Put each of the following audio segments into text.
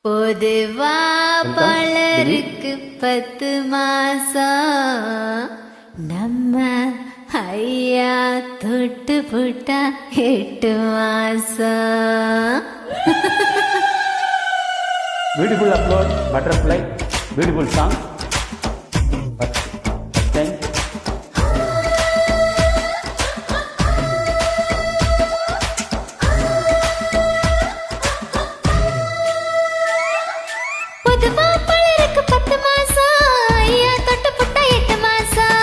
பொதுவா பலருக்கு 10 மாசம், நம்ம ஐயா தொட்டு புட்டா 8 மாசம். Beautiful upload, butterfly, beautiful song. Thank you. பொதுவா பலருக்கு 10 மாசம், ஐயா தொட்டு புட்டா 8 மாசம்.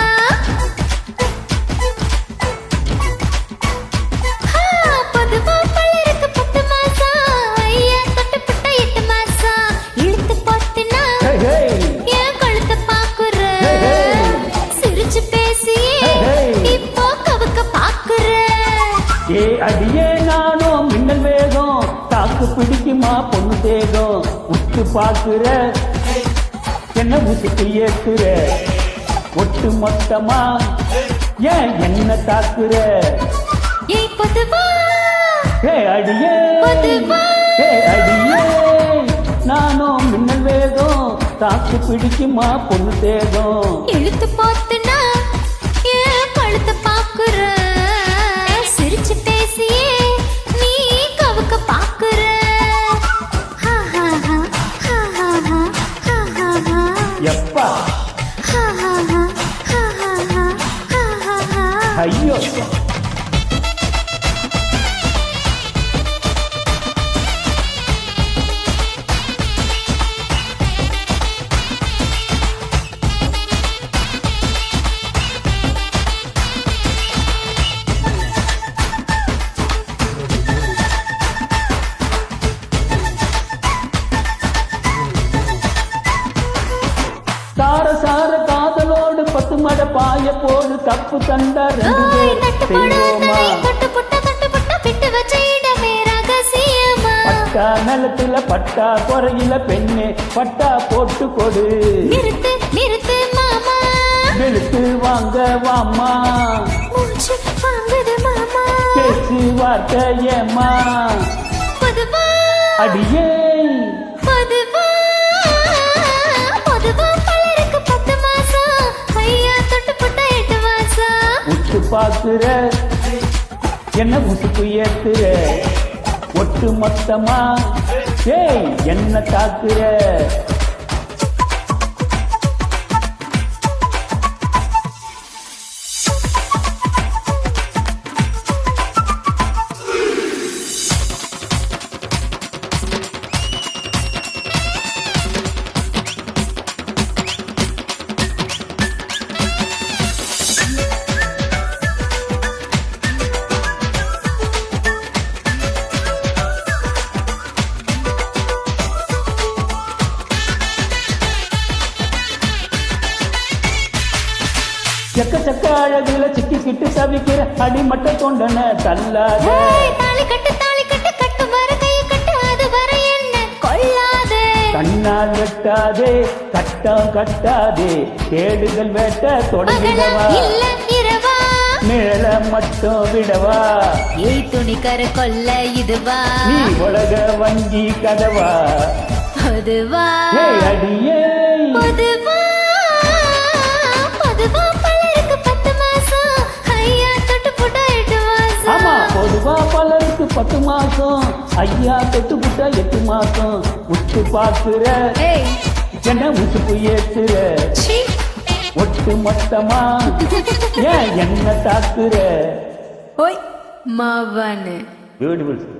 பொதுவா பலருக்கு 10 மாசம், ஐயா தொட்டு புட்டா 8 மாசம். இழுத்து பார்த்தினா என் கழுத்தை பாக்குற, சிரிச்சு பேசியே இப்போ கவுக்க பாக்குற. ஏ அடியே நானும் மின்னல் வேகம், தாக்கு பிடிக்குமா பொண்ணு தேகம். உத்து பாக்குற என்ன உசுக்கு ஏத்துற, ஒட்டு மொத்தமா ஏன் என்ன தாக்குற. ஏய் பொதுவா, ஏ அடியே, பொதுவா, ஏ அடியே நானும் மின்னல் வேகம், தாக்கு பிடிக்குமா பொண்ணு தேகம். இழுத்து பார்த்துனா என் கழுத்தை பாக்குற, சிரிச்சு பேசியே நீ கவுக்க பாக்குற. எப்பா ஐயோ சார சார காதலோடு 10 மட பாய போடு, தப்பு கண்டா 2 பேர் செய்வோமா. பட்டா நிலத்துல பட்டா குறையில பெண்ணே, பட்டா போட்டு கொடு. நிறுத்து நிறுத்து மாமா, வெளுத்து வாங்க வாமா, மூச்சு வாங்குது மாமா. பேச்சு வார்த்தை ஏமா. பொதுவா அடியே பொதுவா, பொதுவா பலருக்கு 10 மாசம், ஐயா தொட்டு புட்டா 8 மாசம். உத்து பாக்குற என்ன உசுக்கு ஏத்துற, ஒட்டு மொத்தமா ஏய் என்ன தாக்குற. செக்க செக்க அழகுல சிக்கிக்கிட்டு தவிக்கிற அடிமட்ட தொண்டன தள்ளாத. தாலி கட்டு கட்டு வர கையை கட்டு, அது வர என்ன கொள்ளாதே. கண்ணால் வெட்டாதே கட்டம் கட்டாதே, தேடுதல் வேட்ட தொடங்கிடவா. இல்ல இரவா, மேல மட்டும் விடவா. ஏய் துணிக்கர கொல்ல இதுவா, நீ உலக வங்கி கதவா. பொதுவா ஏய் அடியே பொதுவா, பொதுவா பலருக்கு 10 மாசம், ஐயா தொட்டு புட்டா 8 மாசம். ஆமா பொதுவா பலருக்கு 10 மாசம், ஐயா தொட்டு புட்டா 8 மாசம். உத்து பாக்குற ஏய் என்ன உசுப்பு ஏத்துற, சீ, ஒட்டு மொத்தமா ஏன் என்ன தாக்குற. ஓய் மாவானு. பியூட்டிஃபுல்.